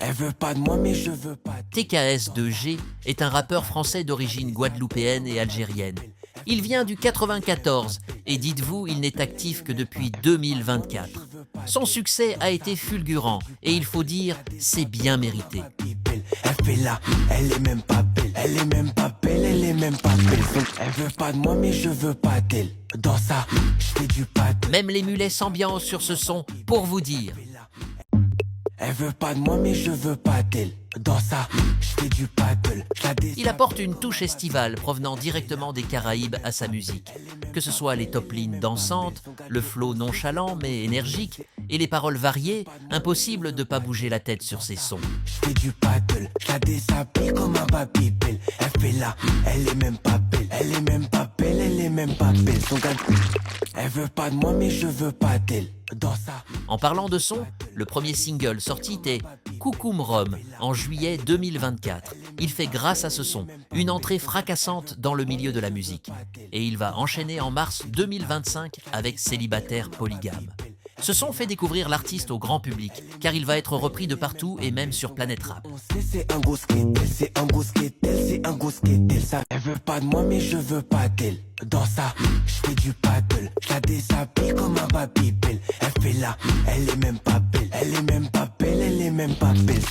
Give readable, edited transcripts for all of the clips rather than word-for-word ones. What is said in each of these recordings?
Elle veut pas de moi mais je veux pas. TKS2G est un rappeur français d'origine guadeloupéenne et algérienne. Il vient du 94 et dites-vous, il n'est actif que depuis 2024. Son succès a été fulgurant et il faut dire, c'est bien mérité. Elle fait là, elle est même pas belle, elle est même pas belle, elle est même pas belle. Elle veut pas de moi mais je veux pas d'elle. Dans ça, je fais du paddle. Même les mulets s'ambiancent sur ce son pour vous dire. Elle veut pas de moi mais je veux pas d'elle. Dans ça, je fais du paddle. Il apporte une touche estivale provenant directement des Caraïbes à sa musique. Que ce soit les top lines dansantes, le flow nonchalant mais énergique et les paroles variées, impossible de pas bouger la tête sur ces sons. Je fais du paddle, je la déshabille comme un babybel. Elle fait là, elle est même pas belle, elle est même pas belle, elle est même pas belle. Son gars, elle veut pas de moi mais je veux pas d'elle. Dans ça. En parlant de son, le premier single sorti est Coucoum Rome en juillet 2024. Il fait grâce à ce son une entrée fracassante dans le milieu de la musique. Et il va enchaîner en mars 2025 avec Célibataire polygame. Ce son fait découvrir l'artiste au grand public, car il va être repris de partout et même sur Planète Rap. C'est un gros skate, c'est un gros skate, c'est un gros skate. Ça, elle veut pas de moi mais je veux pas d'elle. Dans ça, je fais du paddle, je la déshabille comme un babybel. Elle fait là, elle est même pas belle, elle est même pas belle, elle est même pas belle.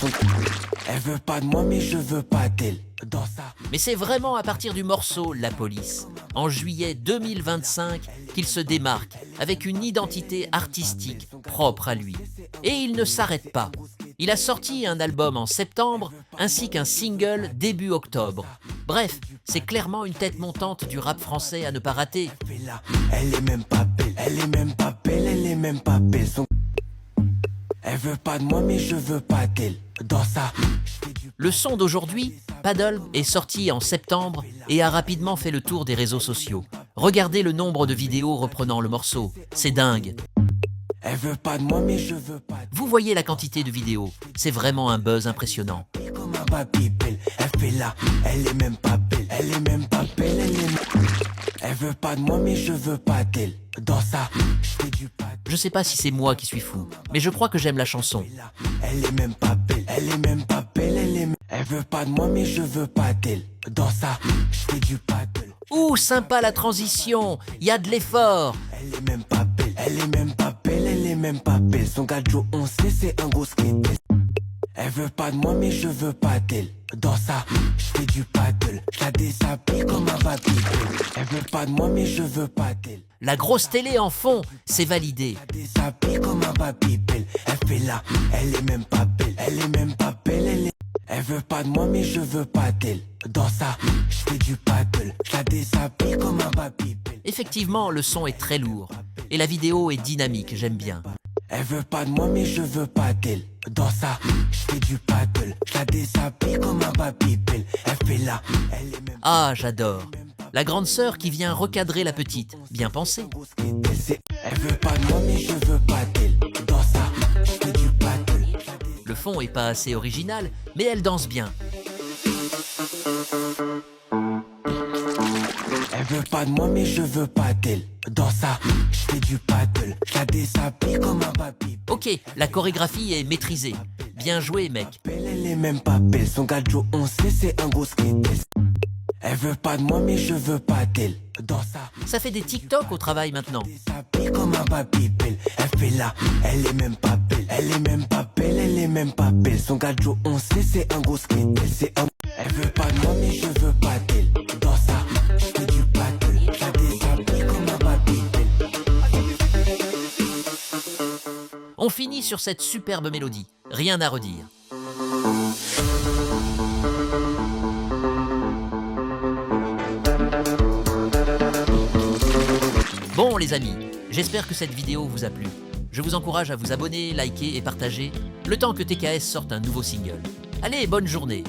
Elle veut pas de moi mais je veux pas d'elle. Dans ça. Mais c'est vraiment à partir du morceau La Police, en juillet 2025, qu'il se démarque avec une identité artistique propre à lui. Et il ne s'arrête pas. Il a sorti un album en septembre, ainsi qu'un single début octobre. Bref, c'est clairement une tête montante du rap français à ne pas rater. Elle est même pas belle, elle est même pas belle, elle est même pas belle. Elle veut pas de moi mais je veux pas d'elle. Dans ça. Le son d'aujourd'hui, Paddle, est sorti en septembre et a rapidement fait le tour des réseaux sociaux. Regardez le nombre de vidéos reprenant le morceau, c'est dingue. Elle veut pas de moi mais je veux pas. Vous voyez la quantité de vidéos, c'est vraiment un buzz impressionnant. Comme un babybel, elle fait là, elle est même pas belle, elle est même pas belle, elle est. Elle veut pas de moi mais je veux pas d'elle. Dans ça, je fais du paddle. Je sais pas si c'est moi qui suis fou, mais je crois que j'aime la chanson. Elle est même pas belle, elle est même pas belle, elle est. Elle veut pas de moi mais je veux pas d'elle. Dans ça, je fais du paddle. Ouh, sympa la transition, y a de l'effort. Elle est même pas belle, elle est même pas belle, elle est même pas belle. Son gars Joe, on sait, c'est un gros skate. Elle veut pas de moi mais je veux pas d'elle. Dans ça, je fais du paddle, je la déshabille comme un babybel. Elle veut pas de moi mais je veux pas d'elle. La grosse télé en fond, c'est validé. Je la déshabille comme un babybel. Elle fait là, elle est même pas belle, elle est même pas belle, elle est. Elle veut pas de moi mais je veux pas d'elle. Dans ça, je fais du paddle, je la déshabille comme un babybel. Effectivement, le son est très lourd. Et la vidéo est dynamique, j'aime bien. Elle veut pas de moi mais je veux pas d'elle. Dans ça, je fais du paddle, je la déshabille comme un babybel. Elle fait là, elle est même. Ah, j'adore. La grande sœur qui vient recadrer la petite, bien pensé. Elle veut pas de moi mais je veux pas d'elle. Dans ça, je fais du paddle. Le fond est pas assez original, mais elle danse bien. Elle veut pas de moi mais je veux pas d'elle. Dans ça, je fais du paddle, je la déshabille comme un babybel. Ok, la chorégraphie est maîtrisée. Bien joué, mec. Elle est même pas belle, son gars Joe, on sait, c'est un gros skate. Elle veut pas de moi mais je veux pas d'elle. Dans ça, Ça fait des TikTok au travail maintenant. déshabille comme un babybel. Elle fait là, elle est même pas belle, elle est même pas belle, elle est même pas belle. Son gars Joe, on sait, c'est un gros skate. C'est un. Elle veut pas de moi mais je veux pas d'elle. Dans ça, je fais du paddle, je la déshabille comme un babybel. On finit sur cette superbe mélodie. Rien à redire. Bon les amis, j'espère que cette vidéo vous a plu. Je vous encourage à vous abonner, liker et partager, le temps que TKS sorte un nouveau single. Allez, bonne journée!